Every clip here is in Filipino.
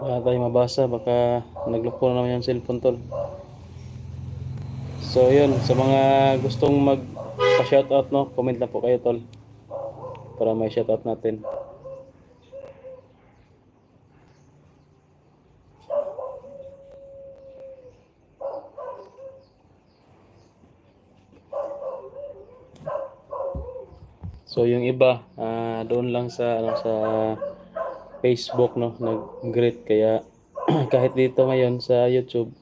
Wala tayong mabasa, baka nagloko na naman yung cellphone tol. So yun, sa mga gustong magpa-shoutout no, comment lang po kayo tol para may shoutout natin. So yung iba doon lang sa Facebook no, nag-greet kaya kahit dito ngayon sa YouTube,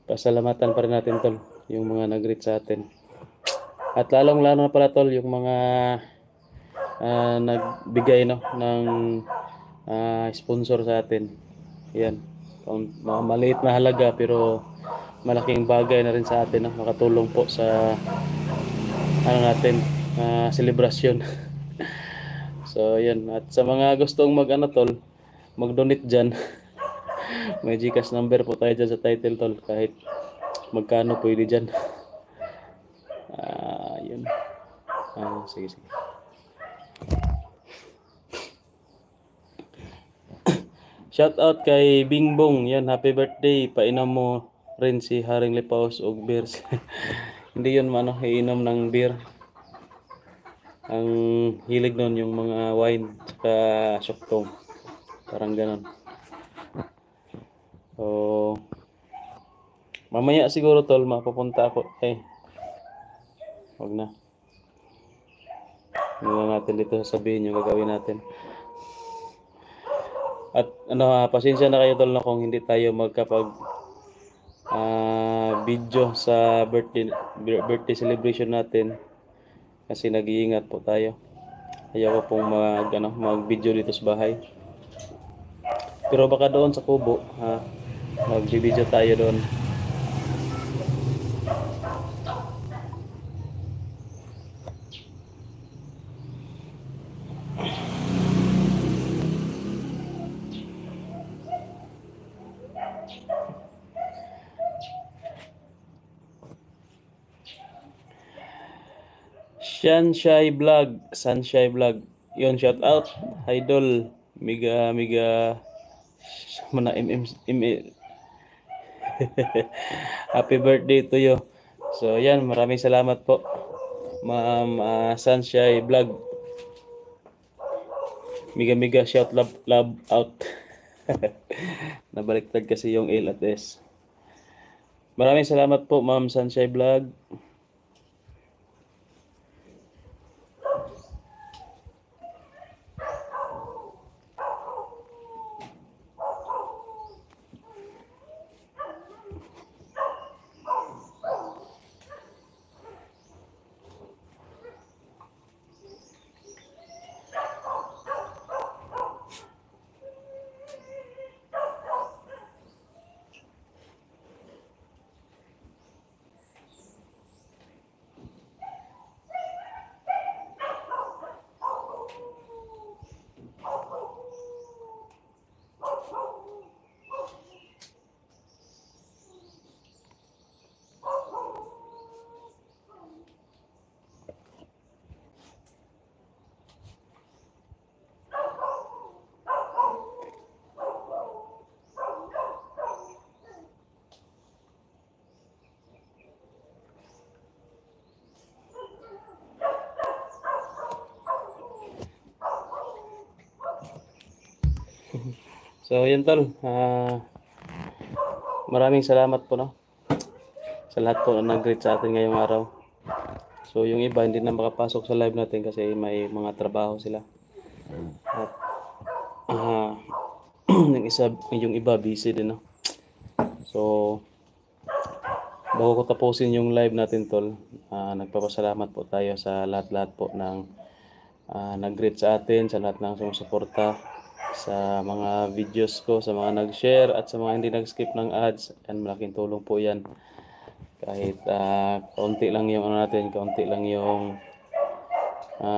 pasalamatan pa rin natin tol yung mga nag-greet sa atin. At lalong-lalo na pala tol yung mga nagbigay no ng sponsor sa atin. Yan. Maliit na halaga pero malaking bagay na rin sa atin no? Makatulong po sa natin selebrasyon. So yan. At sa mga gustong tol, mag-donate dyan. May GCash number po tayo dyan sa title tol. Kahit magkano pwede dyan. Yun. Sige. Shout out kay Bingbong. Yan, happy birthday. Painom mo rin si Haring Lipaos og beers. Hindi yun iinom ng beer. Ang hilig nun yung mga wine saka syuktong. Parang ganon. So, mamaya siguro tol, mapupunta ako. Wag na. Hindi na natin dito sasabihin yung gagawin natin. At pasensya na kayo tol na kung hindi tayo magkapag video sa birthday celebration natin kasi nag-iingat po tayo. Ayaw ko pong mag-video dito sa bahay. Pero baka doon sa kubo, mag-video tayo doon. Sunshine Vlog. Yun, shout out. Idol. Miga mana Happy birthday to you. So yan, maraming salamat po. Ma'am Sunshine Vlog. Miga shout love out. Nabaliktad kasi yung L at S. Maraming salamat po Ma'am Sunshine Vlog. So yun tol, maraming salamat po no sa lahat po na nag-greet sa atin ngayong araw. So yung iba hindi na makapasok sa live natin kasi may mga trabaho sila. At yung iba busy din no. So bago ko tapusin yung live natin tol, nagpapasalamat po tayo sa lahat-lahat po ng nag-greet sa atin, sa lahat ng sumusuporta sa mga videos ko, sa mga nag-share at sa mga hindi nag-skip ng ads. Yan, malaking tulong po yan. Kahit kaunti lang yung kaunti lang yung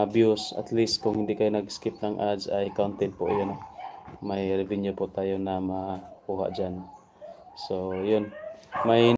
views, at least kung hindi kayo nag-skip ng ads ay counted po yun. May revenue po tayo na makuha dyan. So yun, may